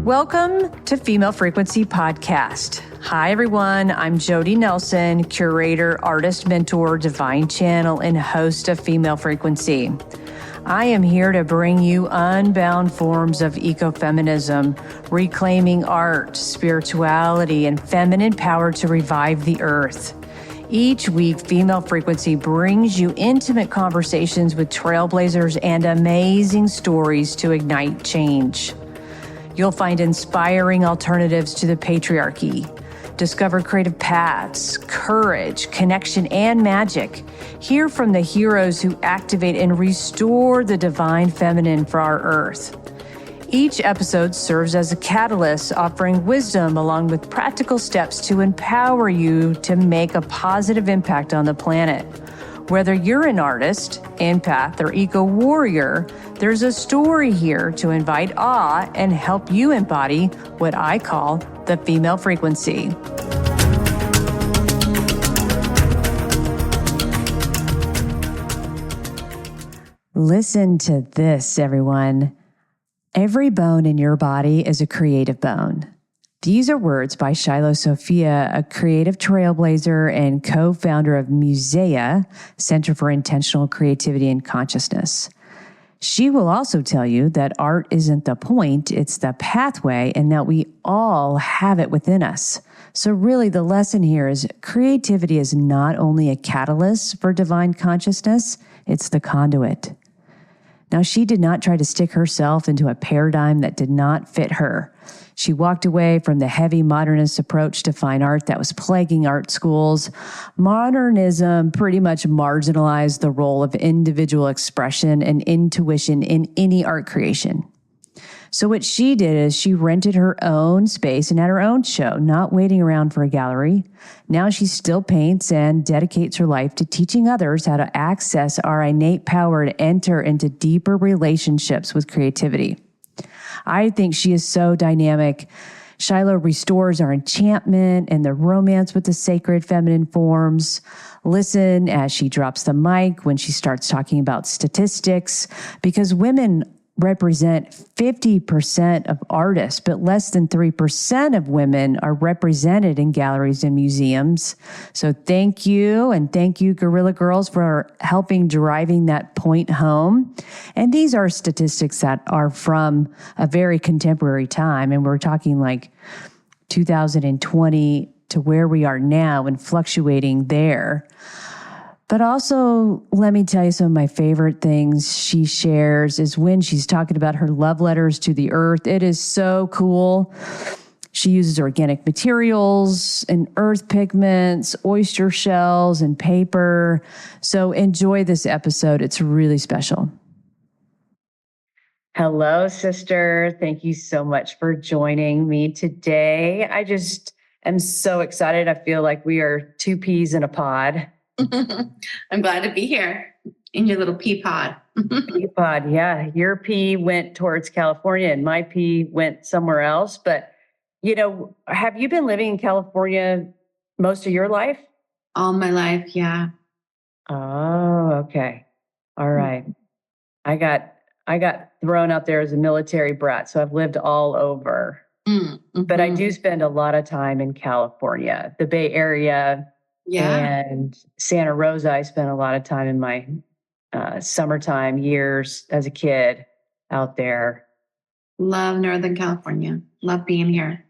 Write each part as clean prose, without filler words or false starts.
Welcome to Female Frequency Podcast. Hi, everyone. I'm Jody Nelson, curator, artist, mentor, divine channel, and host of Female Frequency. I am here to bring you unbound forms of ecofeminism, reclaiming art, spirituality, and feminine power to revive the earth. Each week, Female Frequency brings you intimate conversations with trailblazers and amazing stories to ignite change. You'll find inspiring alternatives to the patriarchy, discover creative paths, courage, connection, and magic. Hear from the heroes who activate and restore the divine feminine for our earth. Each episode serves as a catalyst, offering wisdom along with practical steps to empower you to make a positive impact on the planet. Whether you're an artist, empath, or eco-warrior, there's a story here to invite awe and help you embody what I call the female frequency. Listen to this, everyone. Every bone in your body is a creative bone. These are words by Shiloh Sophia, a creative trailblazer and co-founder of MUSEA, Center for Intentional Creativity and Consciousness. She will also tell you that art isn't the point, it's the pathway, and that we all have it within us. So really the lesson here is creativity is not only a catalyst for divine consciousness, it's the conduit. Now, she did not try to stick herself into a paradigm that did not fit her. She walked away from the heavy modernist approach to fine art that was plaguing art schools. Modernism pretty much marginalized the role of individual expression and intuition in any art creation. So what she did is she rented her own space and had her own show, not waiting around for a gallery. Now she still paints and dedicates her life to teaching others how to access our innate power to enter into deeper relationships with creativity. I think she is so dynamic. Shiloh restores our enchantment and the romance with the sacred feminine forms. Listen as she drops the mic when she starts talking about statistics, because women represent 50% of artists, but less than 3% of women are represented in galleries and museums. So thank you, and thank you, Guerrilla Girls, for helping driving that point home. And these are statistics that are from a very contemporary time, and we're talking like 2020 to where we are now and fluctuating there. But also, let me tell you some of my favorite things she shares is when she's talking about her love letters to the earth. It is so cool. She uses organic materials and earth pigments, oyster shells, and paper. So enjoy this episode. It's really special. Hello, sister. Thank you so much for joining me today. I just am so excited. I feel like we are two peas in a pod. I'm glad to be here in your little pea pod. Pea pod, yeah. Your pea went towards California and my pea went somewhere else. But, you know, have you been living in California most of your life? All my life, yeah. Oh, okay. All right. I got thrown out there as a military brat, so I've lived all over. Mm-hmm. But I do spend a lot of time in California, the Bay Area. Yeah. And Santa Rosa, I spent a lot of time in my summertime years as a kid out there. Love Northern California. Love being here.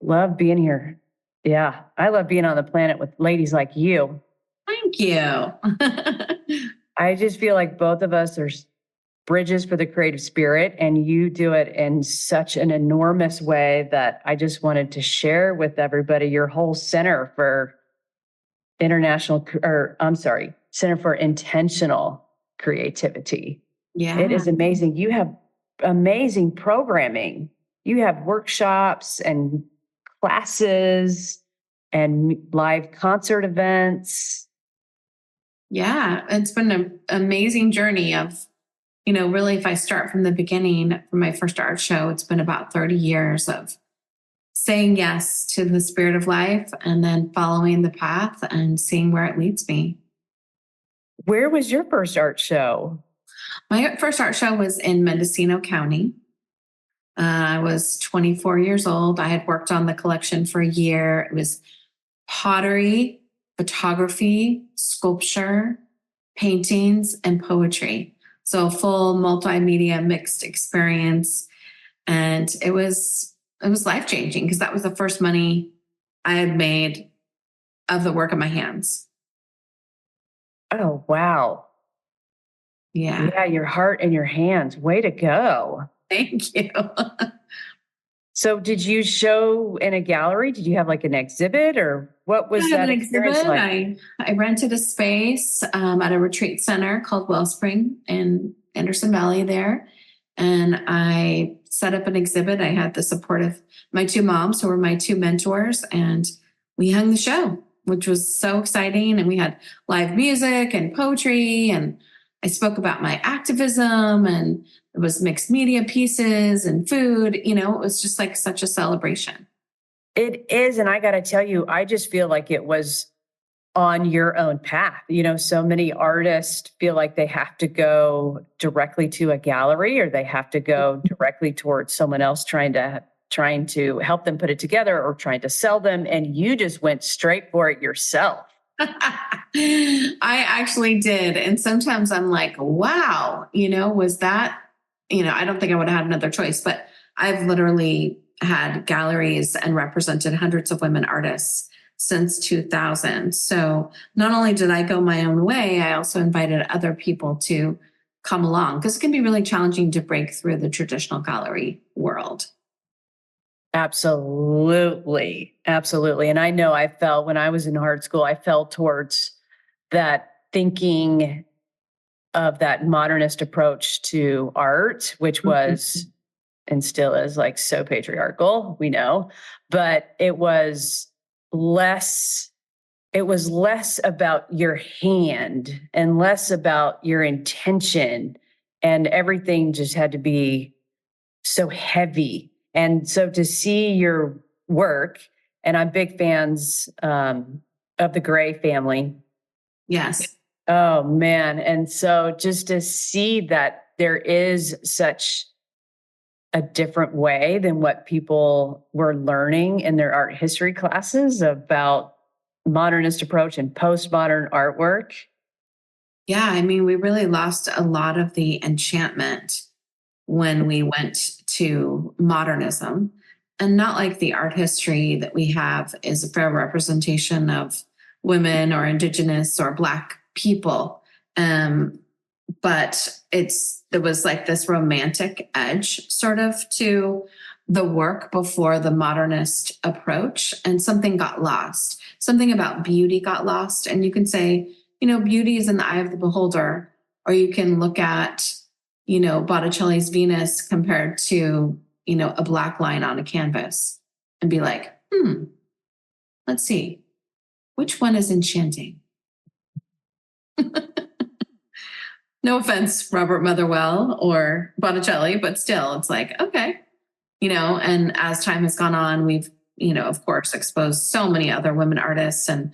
Love being here. Yeah. I love being on the planet with ladies like you. Thank you. I just feel like both of us are bridges for the creative spirit, and you do it in such an enormous way that I just wanted to share with everybody your whole Center for Center for Intentional Creativity. Yeah. It is amazing. You have amazing programming. You have workshops and classes and live concert events. Yeah, it's been an amazing journey of, you know, really, if I start from the beginning, from my first art show, it's been about 30 years of saying yes to the spirit of life and then following the path and seeing where it leads me. Where was your first art show? My first art show was in Mendocino County. I was 24 years old. I had worked on the collection for a year. It was pottery, photography, sculpture, paintings, and poetry. So a full multimedia mixed experience. And it was life-changing because that was the first money I had made of the work of my hands. Oh, wow. Yeah. Yeah, your heart and your hands. Way to go. Thank you. So did you show in a gallery? Did you have like an exhibit, or what was I have that an experience exhibit. like? I rented a space at a retreat center called Wellspring in Anderson Valley there. And I set up an exhibit. I had the support of my two moms, who were my two mentors, and we hung the show, which was so exciting. And we had live music and poetry, and I spoke about my activism, and it was mixed media pieces and food. It was just like such a celebration. It is. And I got to tell you, I just feel like it was on your own path. So many artists feel like they have to go directly to a gallery, or they have to go directly towards someone else trying to help them put it together or trying to sell them. And you just went straight for it yourself. I actually did. And sometimes I'm like, wow, was that, I don't think I would have had another choice, but I've literally had galleries and represented hundreds of women artists since 2000. So not only did I go my own way, I also invited other people to come along, because it can be really challenging to break through the traditional gallery world. Absolutely. Absolutely. And I know I fell when I was in art school, I fell towards that thinking of that modernist approach to art, which was and still is like so patriarchal, we know, but it was less about your hand and less about your intention, and everything just had to be so heavy. And so to see your work, and I'm big fans of the Gray family. Yes. Oh man. And so just to see that there is such a different way than what people were learning in their art history classes about modernist approach and postmodern artwork. Yeah, I mean, we really lost a lot of the enchantment when we went to modernism. And not like the art history that we have is a fair representation of women or indigenous or Black people. But there was like this romantic edge sort of to the work before the modernist approach, and something got lost. Something about beauty got lost. And you can say, beauty is in the eye of the beholder, or you can look at, Botticelli's Venus compared to, a black line on a canvas and be like, let's see, which one is enchanting? No offense, Robert Motherwell or Botticelli, but still, it's like, okay, and as time has gone on, we've, of course, exposed so many other women artists, and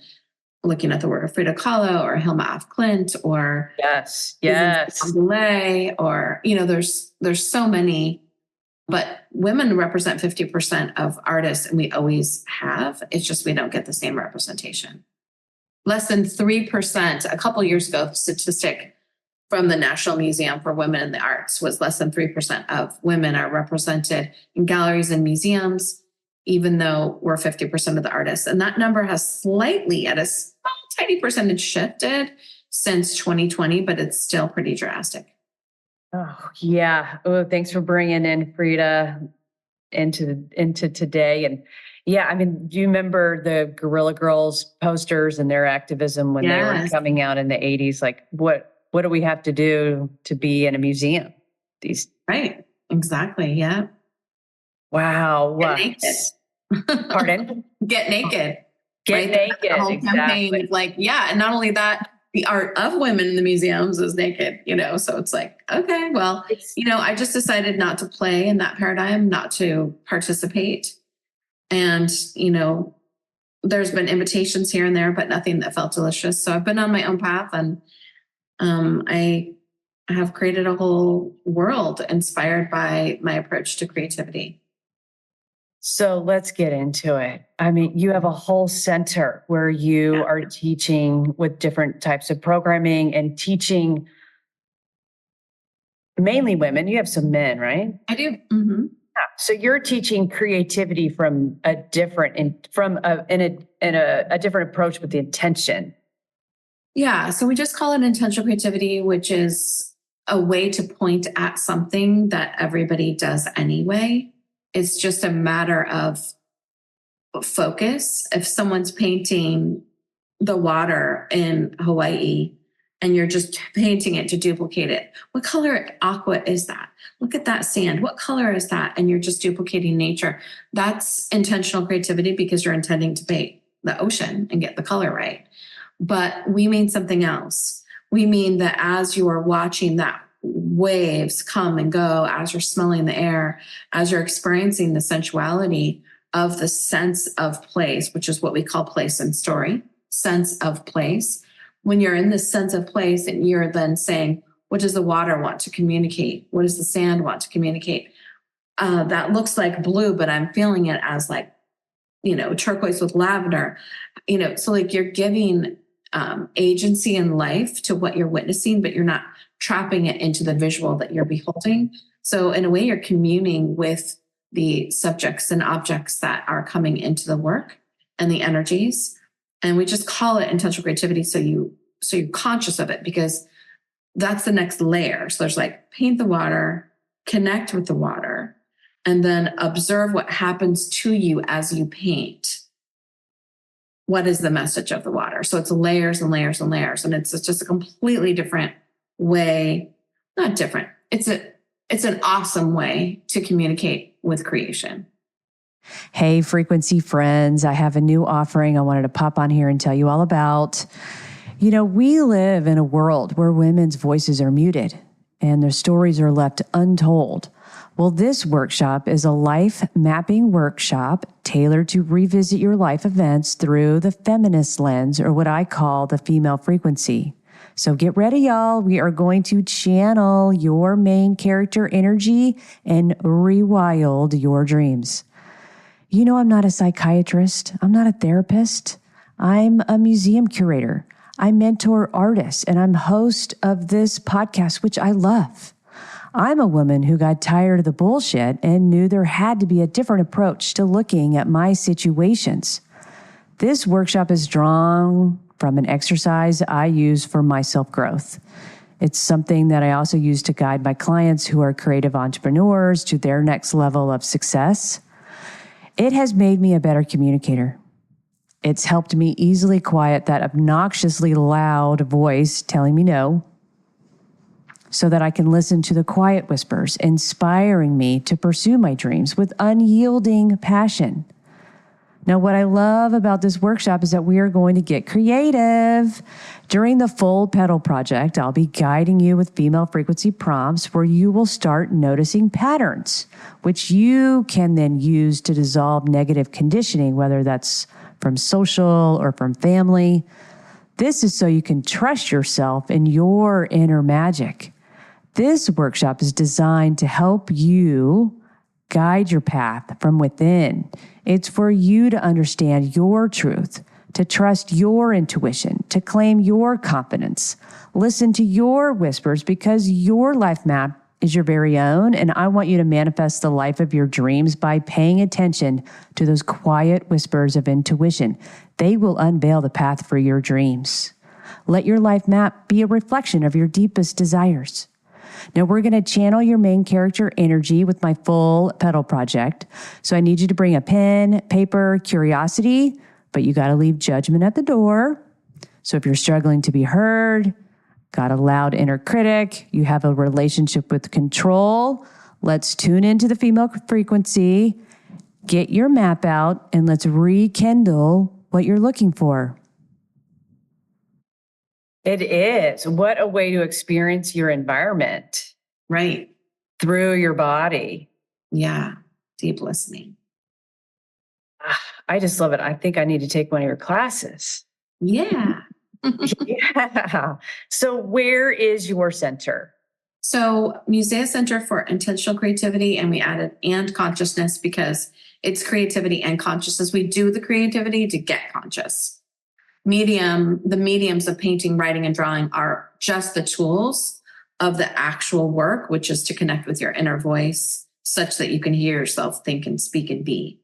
looking at the work of Frida Kahlo or Hilma af Klint or Yes. or, there's so many, but women represent 50% of artists, and we always have. It's just we don't get the same representation. Less than 3%, a couple years ago, statistic from the National Museum for Women in the Arts was less than 3% of women are represented in galleries and museums, even though we're 50% of the artists. And that number has slightly, at a small, tiny percentage, shifted since 2020, but it's still pretty drastic. Oh, yeah. Oh, thanks for bringing in Frida into today. And yeah, I mean, do you remember the Guerrilla Girls posters and their activism when they were coming out in the 80s? Like, what do we have to do to be in a museum? Right. Exactly. Yeah. Wow. Get naked. Pardon? Get naked. Get naked. The whole exactly. campaign, like, yeah. And not only that, the art of women in the museums is naked, so it's like, okay, well, I just decided not to play in that paradigm, not to participate. And, there's been invitations here and there, but nothing that felt delicious. So I've been on my own path, and I have created a whole world inspired by my approach to creativity. So let's get into it. I mean, you have a whole center where you are teaching with different types of programming and teaching mainly women. You have some men, right? I do. Mm-hmm. So you're teaching creativity from a different, in a different approach with the intention. Yeah. So we just call it intentional creativity, which is a way to point at something that everybody does anyway. It's just a matter of focus. If someone's painting the water in Hawaii and you're just painting it to duplicate it, what color aqua is that? Look at that sand. What color is that? And you're just duplicating nature. That's intentional creativity because you're intending to paint the ocean and get the color right. But we mean something else. We mean that as you are watching that waves come and go, as you're smelling the air, as you're experiencing the sensuality of the sense of place, which is what we call place and story, sense of place. When you're in this sense of place and you're then saying, what does the water want to communicate? What does the sand want to communicate? That looks like blue, but I'm feeling it as like, turquoise with lavender, so like you're giving agency and life to what you're witnessing, but you're not trapping it into the visual that you're beholding. So in a way, you're communing with the subjects and objects that are coming into the work and the energies. And we just call it intentional creativity. So you're conscious of it because that's the next layer. So there's like paint the water, connect with the water, and then observe what happens to you as you paint. What is the message of the water? So it's layers and layers and layers. And it's just a completely different way, not different. It's an awesome way to communicate with creation. Hey, frequency friends, I have a new offering I wanted to pop on here and tell you all about. We live in a world where women's voices are muted and their stories are left untold. Well, this workshop is a life mapping workshop tailored to revisit your life events through the feminist lens, or what I call the female frequency. So get ready, y'all. We are going to channel your main character energy and rewild your dreams. I'm not a psychiatrist. I'm not a therapist. I'm a museum curator. I mentor artists, and I'm host of this podcast, which I love. I'm a woman who got tired of the bullshit and knew there had to be a different approach to looking at my situations. This workshop is drawn from an exercise I use for my self-growth. It's something that I also use to guide my clients who are creative entrepreneurs to their next level of success. It has made me a better communicator. It's helped me easily quiet that obnoxiously loud voice telling me no, so that I can listen to the quiet whispers, inspiring me to pursue my dreams with unyielding passion. Now, what I love about this workshop is that we are going to get creative. During the Full Petal Project, I'll be guiding you with female frequency prompts where you will start noticing patterns, which you can then use to dissolve negative conditioning, whether that's from social or from family. This is so you can trust yourself and your inner magic. This workshop is designed to help you guide your path from within. It's for you to understand your truth, to trust your intuition, to claim your confidence, listen to your whispers because your life map is your very own. And I want you to manifest the life of your dreams by paying attention to those quiet whispers of intuition. They will unveil the path for your dreams. Let your life map be a reflection of your deepest desires. Now, we're going to channel your main character energy with my Full Petal Project. So I need you to bring a pen, paper, curiosity, but you got to leave judgment at the door. So if you're struggling to be heard, got a loud inner critic, you have a relationship with control, let's tune into the female frequency, get your map out, and let's rekindle what you're looking for. It is. What a way to experience your environment. Right. Through your body. Yeah. Deep listening. I just love it. I think I need to take one of your classes. Yeah. Yeah. So where is your center? So MUSEA Center for Intentional Creativity, and we added and consciousness because it's creativity and consciousness. We do the creativity to get conscious. The mediums of painting, writing, and drawing are just the tools of the actual work, which is to connect with your inner voice such that you can hear yourself think and speak and be.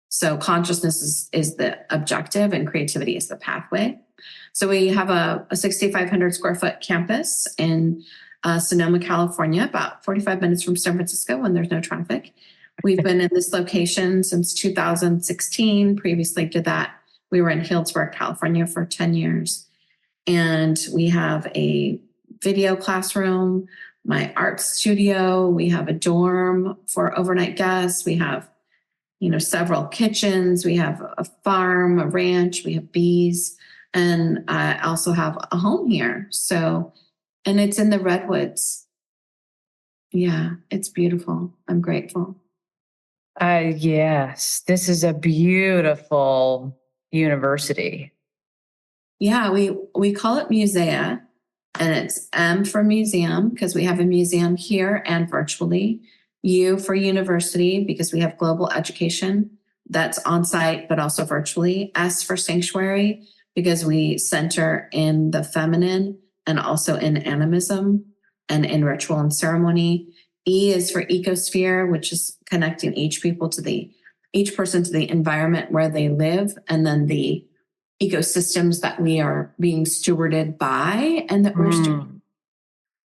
So consciousness is the objective and creativity is the pathway. So we have a 6,500 square foot campus in Sonoma, California, about 45 minutes from San Francisco when there's no traffic. We've been in this location since 2016. Previously to that, we were in Healdsburg, California for 10 years. And we have a video classroom, my art studio. We have a dorm for overnight guests. We have, several kitchens. We have a farm, a ranch. We have bees. And I also have a home here. And it's in the redwoods. Yeah, it's beautiful. I'm grateful. Yes, this is a beautiful university. Yeah, we call it MUSEA, and it's M for museum because we have a museum here and virtually. U for university because we have global education that's on site but also virtually. S for sanctuary because we center in the feminine and also in animism and in ritual and ceremony. E is for ecosphere, which is connecting each person to the environment where they live, and then the ecosystems that we are being stewarded by and that we're stewarding.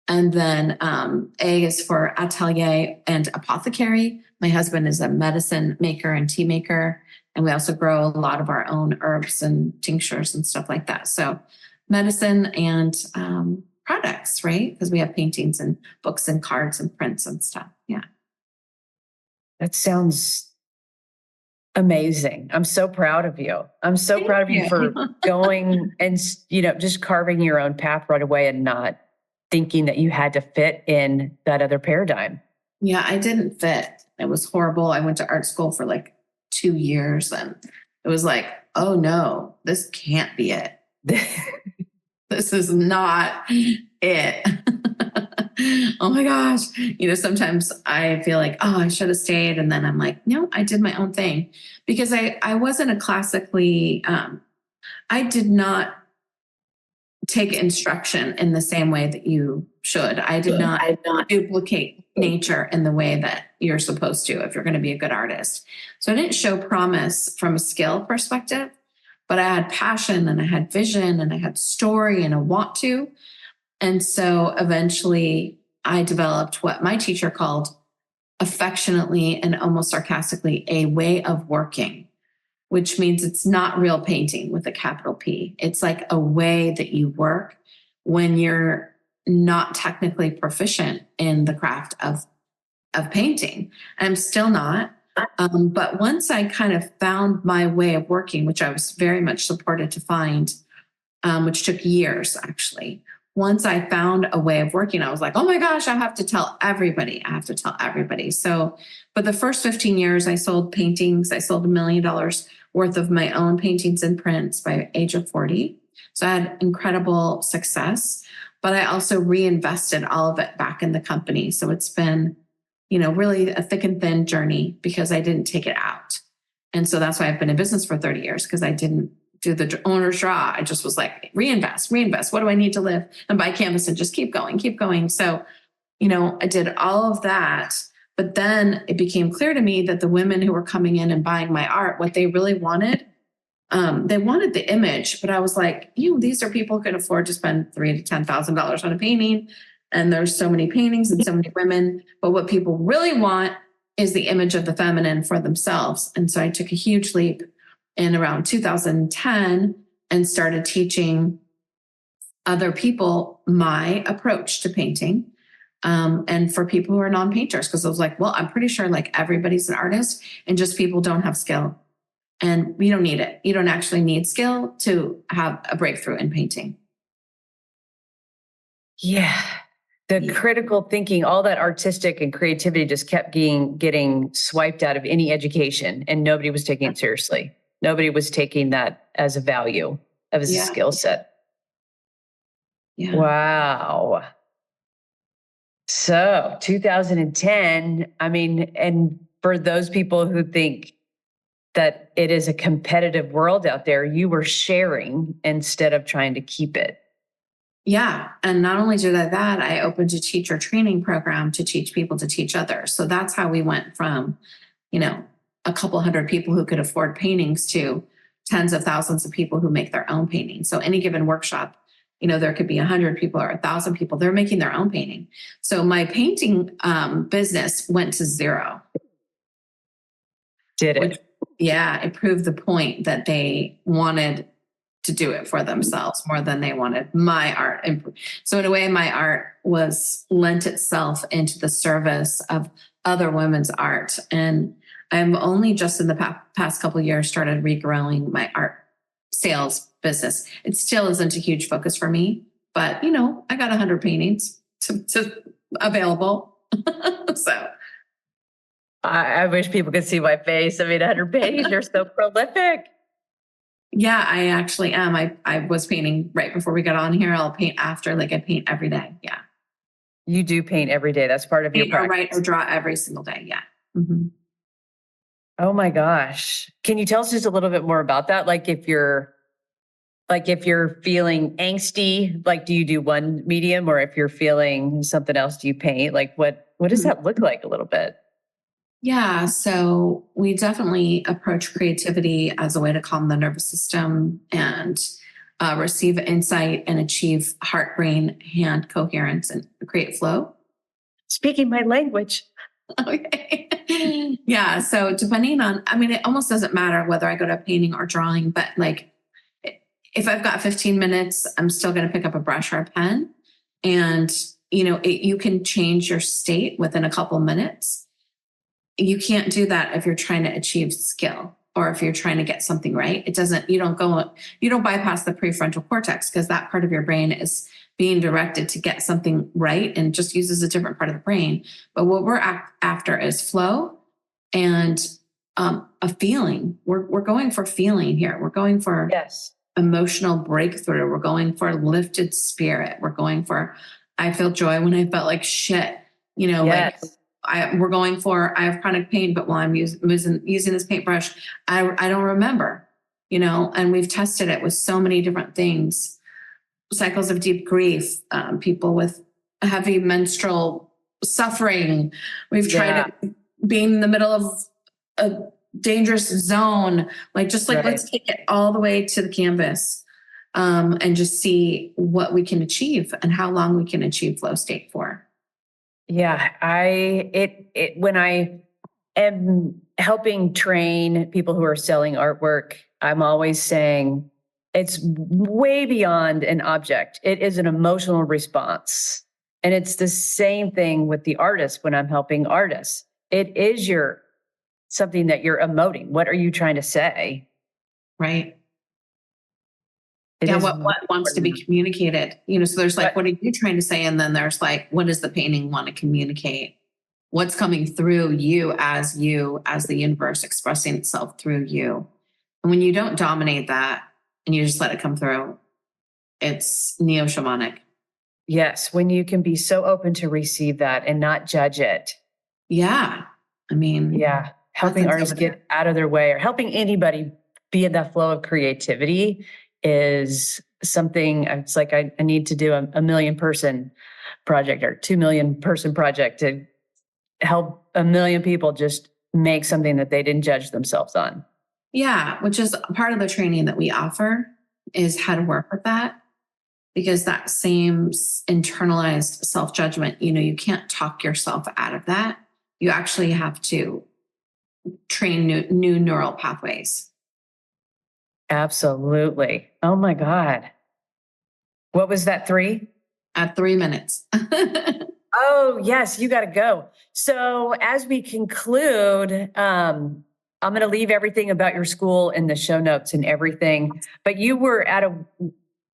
And then A is for atelier and apothecary. My husband is a medicine maker and tea maker, and we also grow a lot of our own herbs and tinctures and stuff like that. So medicine and products, right? Because we have paintings and books and cards and prints and stuff. Yeah. That sounds amazing. I'm so proud of you. I'm so Thank proud of you you. for going and, just carving your own path right away and not thinking that you had to fit in that other paradigm. Yeah, I didn't fit. It was horrible. I went to art school for like 2 years and it was like, oh no, this can't be it. This is not it. Oh my gosh. Sometimes I feel like, oh, I should have stayed. And then I'm like, no, I did my own thing because I wasn't a classically, I did not take instruction in the same way that you should. I did not duplicate nature in the way that you're supposed to if you're going to be a good artist. So I didn't show promise from a skill perspective, but I had passion and I had vision and I had story and a want to. And so eventually I developed what my teacher called affectionately and almost sarcastically a way of working, which means it's not real painting with a capital P. It's like a way that you work when you're not technically proficient in the craft of painting. I'm still not. But once I kind of found my way of working, which I was very much supported to find, which took years actually. Once I found a way of working, I was like, oh my gosh, I have to tell everybody. So, but the first 15 years I sold paintings. I sold $1 million worth of my own paintings and prints by age of 40. So I had incredible success, but I also reinvested all of it back in the company. So it's been, really a thick and thin journey because I didn't take it out. And so that's why I've been in business for 30 years because I didn't do the owner's draw. I just was like, reinvest. What do I need to live and buy canvas and just keep going. So, I did all of that. But then it became clear to me that the women who were coming in and buying my art, what they really wanted, they wanted the image. But I was like, these are people who can afford to spend $3,000 to $10,000 on a painting. And there's so many paintings and so many women. But what people really want is the image of the feminine for themselves. And so I took a huge leap in around 2010 and started teaching other people my approach to painting. And for people who are non-painters, because I was like, well, I'm pretty sure like everybody's an artist and just people don't have skill. And we don't need it. You don't actually need skill to have a breakthrough in painting. Yeah. The critical thinking, all that artistic and creativity just kept getting swiped out of any education and nobody was taking it seriously. Nobody was taking that as a value, as a skill set. Yeah. Wow. So 2010, I mean, and for those people who think that it is a competitive world out there, you were sharing instead of trying to keep it. Yeah. And not only did I that, I opened a teacher training program to teach people to teach others. So that's how we went from, a couple hundred people who could afford paintings to tens of thousands of people who make their own paintings. So any given workshop, there could be 100 people or 1,000 people, they're making their own painting. So my painting business went to zero. Did it? It proved the point that they wanted to do it for themselves more than they wanted my art. So in a way, my art was lent itself into the service of other women's art. And I'm only just in the past couple of years started regrowing my art sales business. It still isn't a huge focus for me, but I got 100 paintings to available. So I wish people could see my face. I mean, 100 paintings, you're so prolific. Yeah, I actually am. I was painting right before we got on here. I'll paint after, I paint every day. Yeah. You do paint every day. That's part of your practice. Write or draw every single day. Yeah. Mm-hmm. Oh my gosh. Can you tell us just a little bit more about that? If you're feeling angsty, do you do one medium, or if you're feeling something else, do you paint? What does that look like a little bit? Yeah, so we definitely approach creativity as a way to calm the nervous system and receive insight and achieve heart, brain, hand coherence and create flow. Speaking my language. Okay. Yeah, so depending on, it almost doesn't matter whether I go to painting or drawing, but if I've got 15 minutes, I'm still going to pick up a brush or a pen. And, you can change your state within a couple minutes. You can't do that if you're trying to achieve skill or if you're trying to get something right. You don't bypass the prefrontal cortex because that part of your brain is being directed to get something right and just uses a different part of the brain. But what we're after is flow and a feeling. We're going for feeling here. We're going for emotional breakthrough. We're going for lifted spirit. We're going for, I feel joy when I felt like shit, we're going for, I have chronic pain, but while I'm using this paintbrush, I don't remember, and we've tested it with so many different things, cycles of deep grief, people with heavy menstrual suffering. We've tried it being in the middle of a dangerous zone, let's take it all the way to the canvas, and just see what we can achieve and how long we can achieve flow state for. Yeah, when I am helping train people who are selling artwork, I'm always saying it's way beyond an object. It is an emotional response. And it's the same thing with the artist when I'm helping artists. It is something that you're emoting. What are you trying to say? Right. What wants to be communicated, so there's what are you trying to say? And then there's what does the painting want to communicate? What's coming through you as the universe expressing itself through you? And when you don't dominate that and you just let it come through, it's neo-shamanic. Yes, when you can be so open to receive that and not judge it. Yeah. Helping artists get out of their way or helping anybody be in that flow of creativity is something. It's I need to do a 1 million person project or 2 million person project to help 1 million people just make something that they didn't judge themselves on. Yeah, which is part of the training that we offer is how to work with that, because that same internalized self-judgment, you can't talk yourself out of that. You actually have to train new neural pathways. Absolutely. Oh my God. What was that 3? At 3 minutes. Oh, yes, you got to go. So as we conclude, I'm going to leave everything about your school in the show notes and everything. But you were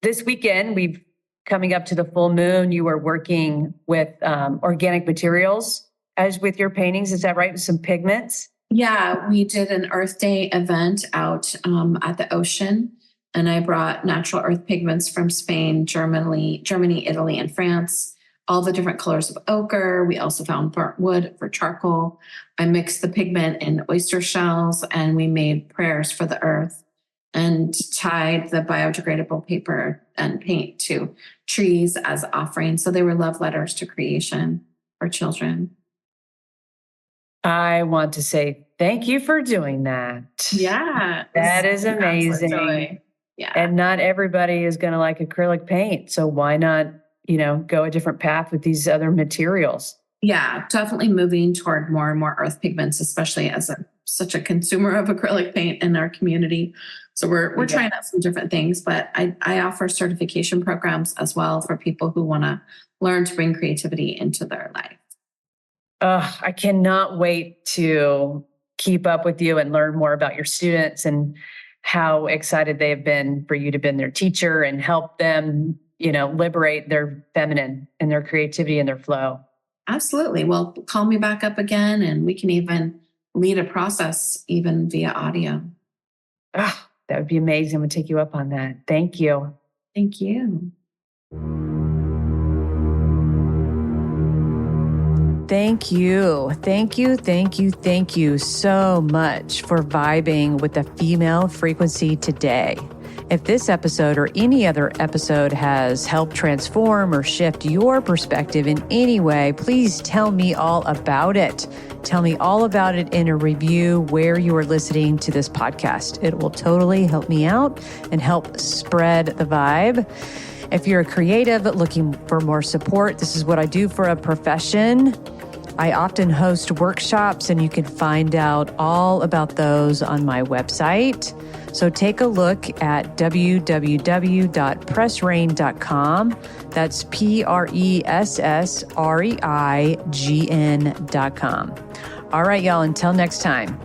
this weekend, we've coming up to the full moon, you were working with organic materials as with your paintings. Is that right? With some pigments? Yeah, we did an Earth Day event out at the ocean, and I brought natural earth pigments from Spain, Germany, Italy, and France. all the different colors of ochre. We also found burnt wood for charcoal. I mixed the pigment in oyster shells, and we made prayers for the earth and tied the biodegradable paper and paint to trees as offerings. So they were love letters to creation for children. I want to say thank you for doing that. Yeah. That is amazing. Yeah. And not everybody is going to like acrylic paint. So why not, go a different path with these other materials? Yeah, definitely moving toward more and more earth pigments, especially as such a consumer of acrylic paint in our community. So we're trying out some different things, but I offer certification programs as well for people who want to learn to bring creativity into their life. I cannot wait to keep up with you and learn more about your students and how excited they have been for you to be their teacher and help them, liberate their feminine and their creativity and their flow. Absolutely. Well, call me back up again and we can even lead a process even via audio. That would be amazing. We'll take you up on that. Thank you. Thank you. Thank you. Thank you. Thank you. Thank you so much for vibing with the female frequency today. If this episode or any other episode has helped transform or shift your perspective in any way, please tell me all about it. Tell me all about it in a review where you are listening to this podcast. It will totally help me out and help spread the vibe. If you're a creative looking for more support, this is what I do for a profession. I often host workshops, and you can find out all about those on my website. So take a look at www.pressreign.com. That's PRESSREIGN.com. All right, y'all, until next time.